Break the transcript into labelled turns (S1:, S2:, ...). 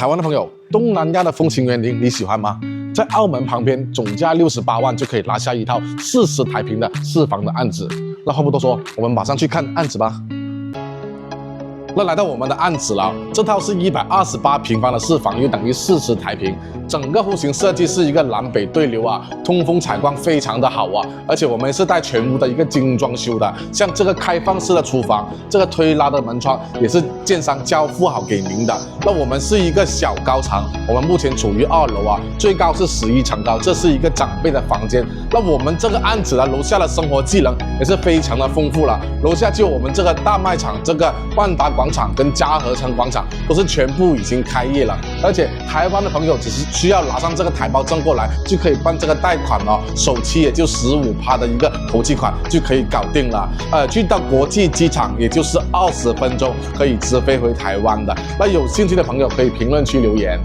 S1: 台湾的朋友，东南亚的风情园林你喜欢吗？在澳门旁边，总价68万就可以拿下一套40台平的4房的案子。那话不多说，我们马上去看案子吧。那来到我们的案子了，这套是128平方的4房，又等于40台平。整个户型设计是一个南北对流啊，通风采光非常的好啊，而且我们是带全屋的一个精装修的，像这个开放式的厨房，这个推拉的门窗也是建商交付好给您的。那我们是一个小高层，我们目前处于2楼啊，最高是11层高，这是一个长辈的房间。那我们这个案子呢，楼下的生活技能也是非常的丰富了，楼下就我们这个大卖场，这个万达广场跟嘉禾城广场都是全部已经开业了，而且台湾的朋友只是需要拿上这个台胞证过来，就可以办这个贷款哦，首期也就15%的一个头期款就可以搞定了。去到国际机场也就是20分钟可以直飞回台湾的。那有兴趣的朋友可以评论区留言。